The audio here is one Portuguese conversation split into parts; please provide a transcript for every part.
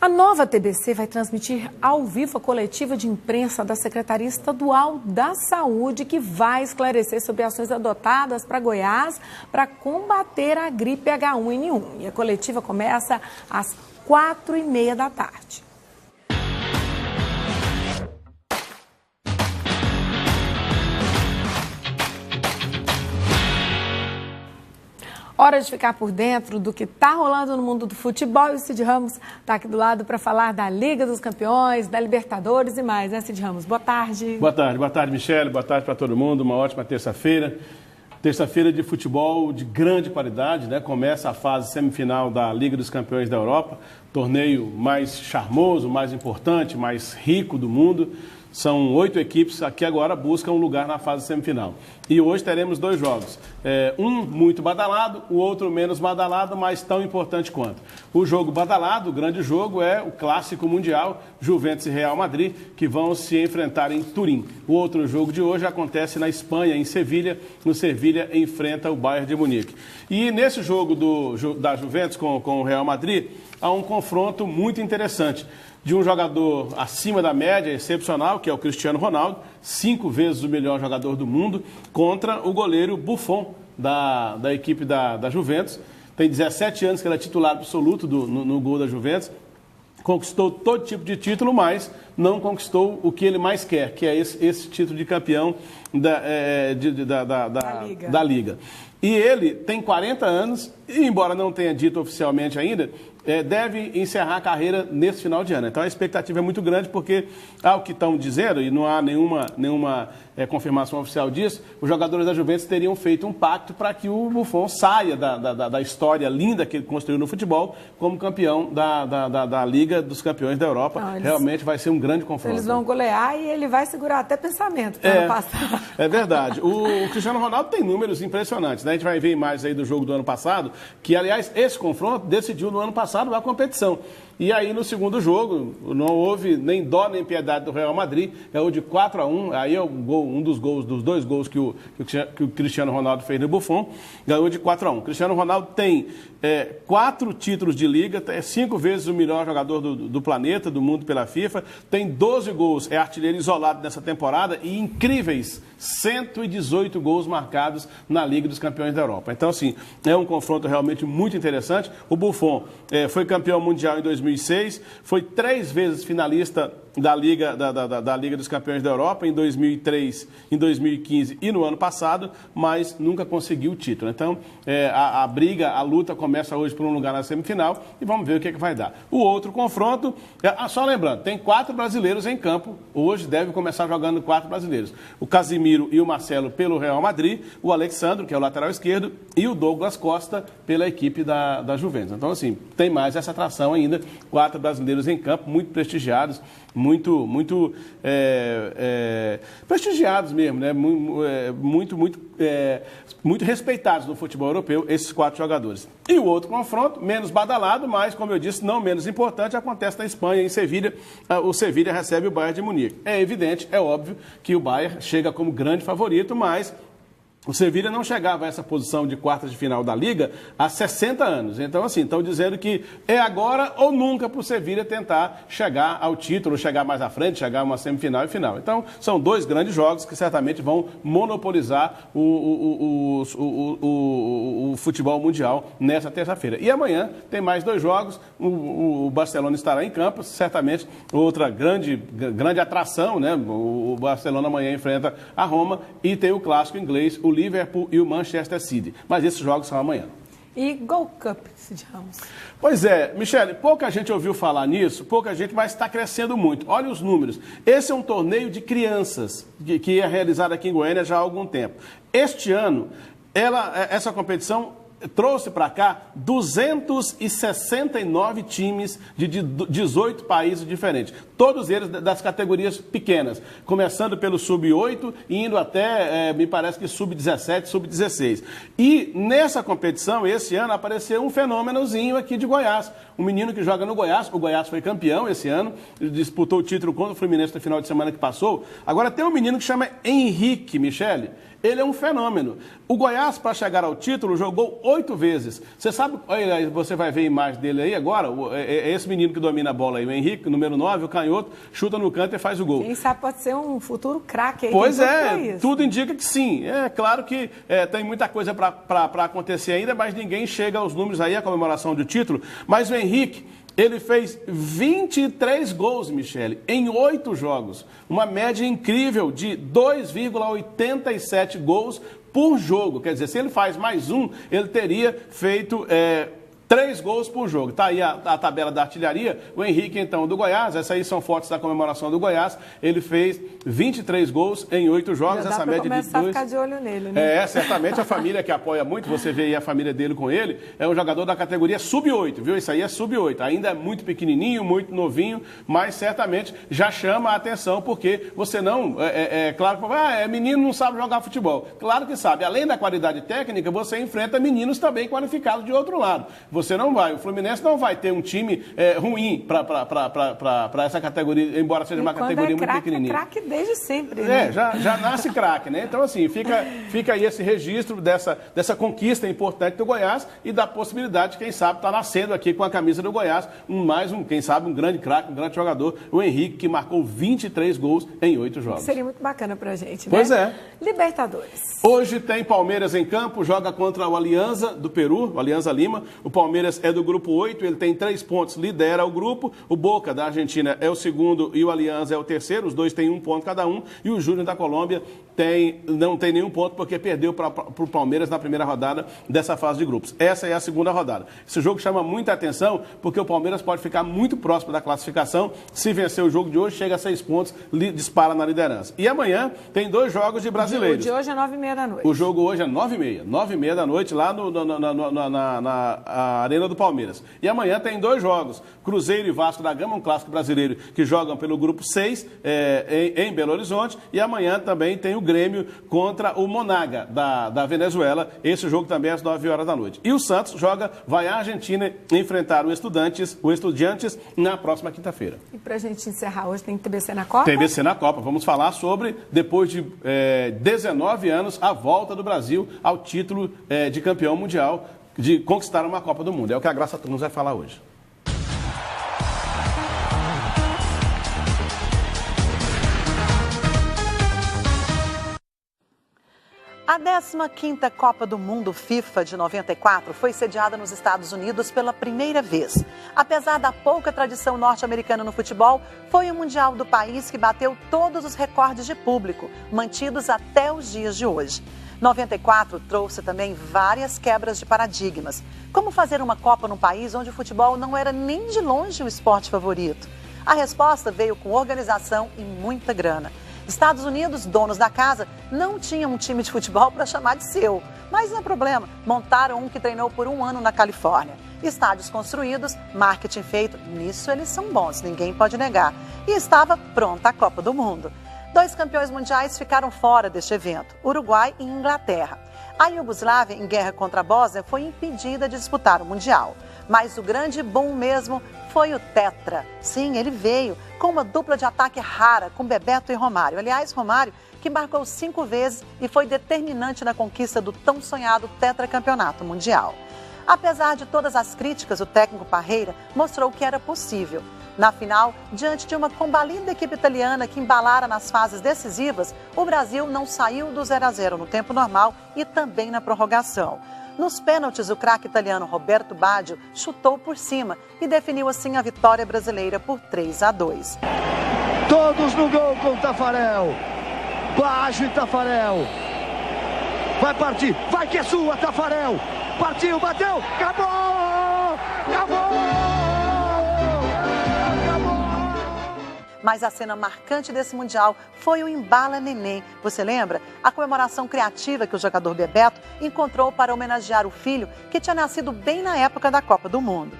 A nova TBC vai transmitir ao vivo a coletiva de imprensa da Secretaria Estadual da Saúde, que vai esclarecer sobre ações adotadas para Goiás para combater a gripe H1N1. E a coletiva começa às 4h30 da tarde. Hora de ficar por dentro do que está rolando no mundo do futebol. E o Cid Ramos está aqui do lado para falar da Liga dos Campeões, da Libertadores e mais, né, Cid Ramos? Boa tarde. Boa tarde, Michele. Boa tarde para todo mundo. Uma ótima terça-feira. Terça-feira de futebol de grande qualidade, né? Começa a fase semifinal da Liga dos Campeões da Europa, torneio mais charmoso, mais importante, mais rico do mundo. São 8 equipes que agora buscam um lugar na fase semifinal. E hoje teremos 2 jogos. Um muito badalado, o outro menos badalado, mas tão importante quanto. O jogo badalado, o grande jogo, é o clássico mundial, Juventus e Real Madrid, que vão se enfrentar em Turim. O outro jogo de hoje acontece na Espanha, em Sevilha. O Sevilha enfrenta o Bayern de Munique. E nesse jogo da Juventus com o Real Madrid, há um confronto muito interessante de um jogador acima da média, excepcional, que é o Cristiano Ronaldo, 5 vezes o melhor jogador do mundo, contra o goleiro Buffon, da equipe da Juventus. Tem 17 anos que ele é titular absoluto no gol da Juventus. Conquistou todo tipo de título, mas não conquistou o que ele mais quer, que é esse título de campeão da Liga. E ele tem 40 anos, e embora não tenha dito oficialmente ainda, deve encerrar a carreira nesse final de ano. Então a expectativa é muito grande, porque, ao que estão dizendo, e não há nenhuma confirmação oficial disso, os jogadores da Juventus teriam feito um pacto para que o Buffon saia da história linda que ele construiu no futebol como campeão da Liga dos Campeões da Europa. Não, realmente vai ser um grande confronto. Eles vão golear e ele vai segurar até pensamento para não passar. É verdade. O Cristiano Ronaldo tem números impressionantes, né? A gente vai ver imagens aí do jogo do ano passado, que, aliás, esse confronto decidiu no ano passado a competição. E aí, no segundo jogo, não houve nem dó nem piedade do Real Madrid, ganhou de 4-1, aí é um dos 2 gols que o Cristiano Ronaldo fez no Buffon, ganhou de 4-1. Cristiano Ronaldo tem 4 títulos de Liga, é 5 vezes o melhor jogador do planeta, do mundo pela FIFA, tem 12 gols, é artilheiro isolado nessa temporada e incríveis 118 gols marcados na Liga dos Campeões da Europa. Então, assim, é um confronto realmente muito interessante. O Buffon foi campeão mundial em 2006, foi 3 vezes finalista da Liga dos Campeões da Europa, em 2003, em 2015 e no ano passado, mas nunca conseguiu o título. Então, a briga, a luta começa hoje por um lugar na semifinal e vamos ver o que vai dar. O outro confronto, só lembrando, tem 4 brasileiros em campo, hoje deve começar jogando 4 brasileiros. O Casimiro e o Marcelo pelo Real Madrid, o Alexandro, que é o lateral esquerdo, e o Douglas Costa pela equipe da Juventus. Então, assim, tem mais essa atração ainda, 4 brasileiros em campo, muito prestigiados, muito prestigiados mesmo, né? Muito respeitados no futebol europeu, esses 4 jogadores. E o outro confronto, menos badalado, mas, como eu disse, não menos importante, acontece na Espanha, em Sevilha. O Sevilha recebe o Bayern de Munique. É evidente, é óbvio, que o Bayern chega como grande favorito, mas o Sevilha não chegava a essa posição de quartas de final da Liga há 60 anos. Então, assim, estão dizendo que é agora ou nunca para o Sevilha tentar chegar ao título, chegar mais à frente, chegar a uma semifinal e final. Então, são 2 grandes jogos que certamente vão monopolizar o futebol mundial nessa terça-feira. E amanhã tem mais 2 jogos, o Barcelona estará em campo, certamente outra grande atração, né? O Barcelona amanhã enfrenta a Roma e tem o clássico inglês, o Liverpool e o Manchester City. Mas esses jogos são amanhã. E Gold Cup, Cid Ramos? Pois é, Michele, pouca gente ouviu falar nisso, pouca gente, mas está crescendo muito. Olha os números. Esse é um torneio de crianças que é realizado aqui em Goiânia já há algum tempo. Este ano, essa competição trouxe para cá 269 times de 18 países diferentes. Todos eles das categorias pequenas, começando pelo sub-8 e indo até, me parece que sub-17, sub-16. E nessa competição, esse ano, apareceu um fenômenozinho aqui de Goiás. Um menino que joga no Goiás, o Goiás foi campeão esse ano, disputou o título contra o Fluminense no final de semana que passou. Agora tem um menino que chama Henrique, Michele. ele é um fenômeno. O Goiás, para chegar ao título, jogou 8 vezes. Você sabe, você vai ver a imagem dele aí agora, é esse menino que domina a bola aí, o Henrique, número 9, o canhoto, chuta no canto e faz o gol. Quem sabe pode ser um futuro craque aí. Pois é, tudo indica que sim. É claro que tem muita coisa para acontecer ainda, mas ninguém chega aos números aí, a comemoração do título. Mas o Henrique, ele fez 23 gols, Michele, em 8 jogos. Uma média incrível de 2,87 gols por jogo. Quer dizer, se ele faz mais um, ele teria feito 3 gols por jogo. Está aí a tabela da artilharia. O Henrique, então, do Goiás, essas aí são fotos da comemoração do Goiás. Ele fez 23 gols em 8 jogos. Já dá essa média de 2. Começar a ficar de olho nele, né? Certamente a família que apoia muito, você vê aí a família dele com ele, é um jogador da categoria sub-8, viu? Isso aí é sub-8. Ainda é muito pequenininho, muito novinho, mas certamente já chama a atenção, porque você não... claro que menino não sabe jogar futebol. Claro que sabe. Além da qualidade técnica, você enfrenta meninos também qualificados de outro lado. Você não vai, o Fluminense não vai ter um time ruim para essa categoria, embora seja uma categoria muito pequenininha. É craque desde sempre, né? Já nasce craque, né? Então, assim, fica aí esse registro dessa conquista importante do Goiás e da possibilidade, quem sabe, estar nascendo aqui com a camisa do Goiás, quem sabe, um grande craque, um grande jogador, o Henrique, que marcou 23 gols em 8 jogos. Seria muito bacana pra gente, né? Pois é. Libertadores. Hoje tem Palmeiras em campo, joga contra o Alianza do Peru, o Alianza Lima. O Palmeiras é do grupo 8, ele tem 3 pontos, lidera o grupo. O Boca, da Argentina, é o segundo e o Alianza é o terceiro. Os dois têm 1 ponto cada um. E o Júnior da Colômbia não tem nenhum ponto porque perdeu para o Palmeiras na primeira rodada dessa fase de grupos. Essa é a segunda rodada. Esse jogo chama muita atenção porque o Palmeiras pode ficar muito próximo da classificação. Se vencer o jogo de hoje, chega a 6 pontos, dispara na liderança. E amanhã tem 2 jogos de brasileiros. O de hoje é 9h30 da noite. O jogo hoje é 9h30. 9h30 da noite lá na Arena do Palmeiras. E amanhã tem 2 jogos. Cruzeiro e Vasco da Gama, um clássico brasileiro, que jogam pelo grupo 6 em Belo Horizonte. E amanhã também tem o Grêmio contra o Monaga, da Venezuela. Esse jogo também é às 9 horas da noite. E o Santos vai à Argentina enfrentar o Estudiantes na próxima quinta-feira. E pra gente encerrar hoje, tem TBC na Copa? TBC na Copa. Vamos falar sobre, depois de 19 anos, a volta do Brasil ao título de campeão mundial, de conquistar uma Copa do Mundo. É o que a Graça Tunes vai falar hoje. A 15ª Copa do Mundo FIFA de 94 foi sediada nos Estados Unidos pela primeira vez. Apesar da pouca tradição norte-americana no futebol, foi o Mundial do país que bateu todos os recordes de público, mantidos até os dias de hoje. 94 trouxe também várias quebras de paradigmas. Como fazer uma Copa num país onde o futebol não era nem de longe o esporte favorito? A resposta veio com organização e muita grana. Estados Unidos, donos da casa, não tinham um time de futebol para chamar de seu. Mas não é problema, montaram um que treinou por 1 ano na Califórnia. Estádios construídos, marketing feito, nisso eles são bons, ninguém pode negar. E estava pronta a Copa do Mundo. 2 campeões mundiais ficaram fora deste evento, Uruguai e Inglaterra. A Iugoslávia, em guerra contra a Bósnia, foi impedida de disputar o Mundial. Mas o grande boom mesmo foi o Tetra. Sim, ele veio com uma dupla de ataque rara, com Bebeto e Romário. Aliás, Romário, que marcou 5 vezes e foi determinante na conquista do tão sonhado tetracampeonato mundial. Apesar de todas as críticas, o técnico Parreira mostrou que era possível. Na final, diante de uma combalida equipe italiana que embalara nas fases decisivas, o Brasil não saiu do 0-0 no tempo normal e também na prorrogação. Nos pênaltis, o craque italiano Roberto Baggio chutou por cima e definiu assim a vitória brasileira por 3-2. Todos no gol com Tafarel. Baggio e Tafarel. Vai partir, vai que é sua, Tafarel. Partiu, bateu, acabou! Acabou! Mas a cena marcante desse Mundial foi o Embala Neném. Você lembra? A comemoração criativa que o jogador Bebeto encontrou para homenagear o filho que tinha nascido bem na época da Copa do Mundo.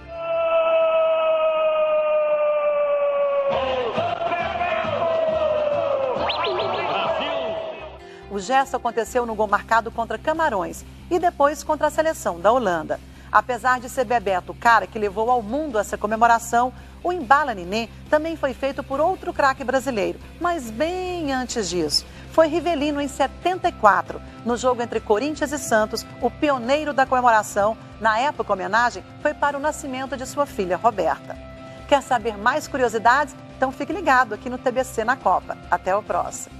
O gesto aconteceu no gol marcado contra Camarões e depois contra a seleção da Holanda. Apesar de ser Bebeto o cara que levou ao mundo essa comemoração, o Embala Neném também foi feito por outro craque brasileiro, mas bem antes disso. foi Rivelino em 74. No jogo entre Corinthians e Santos, o pioneiro da comemoração, na época a homenagem, foi para o nascimento de sua filha, Roberta. Quer saber mais curiosidades? Então fique ligado aqui no TBC na Copa. Até o próximo.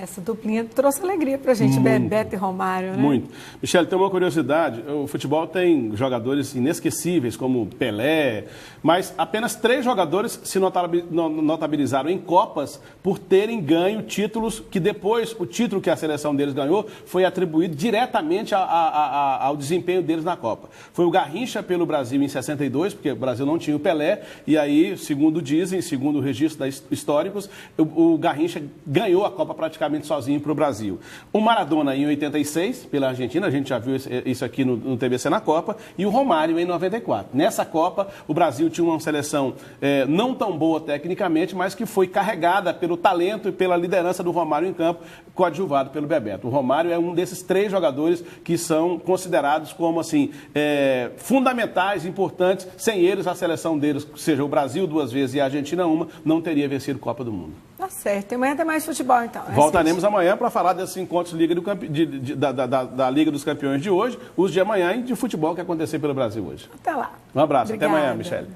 Essa duplinha trouxe alegria pra gente, Bebeto e Romário, né? Muito. Michele, tem uma curiosidade, o futebol tem jogadores inesquecíveis, como Pelé, mas apenas 3 jogadores se notabilizaram em Copas por terem ganho títulos que depois, o título que a seleção deles ganhou, foi atribuído diretamente ao desempenho deles na Copa. Foi o Garrincha pelo Brasil em 62, porque o Brasil não tinha o Pelé, e aí, segundo dizem, segundo o registro históricos, o Garrincha ganhou a Copa praticamente sozinho para o Brasil. O Maradona em 86, pela Argentina, a gente já viu isso aqui no TBC na Copa, e o Romário em 94. Nessa Copa, o Brasil tinha uma seleção não tão boa tecnicamente, mas que foi carregada pelo talento e pela liderança do Romário em campo, coadjuvado pelo Bebeto. O Romário é um desses 3 jogadores que são considerados como assim, fundamentais, importantes. Sem eles, a seleção deles, seja o Brasil 2 vezes e a Argentina 1, não teria vencido Copa do Mundo. Tá certo. Amanhã tem mais futebol, então. Voltaremos amanhã para falar desses encontros da Liga dos Campeões de hoje, os de amanhã e de futebol que acontecer pelo Brasil hoje. Até lá. Um abraço. Obrigada. Até amanhã, Michele.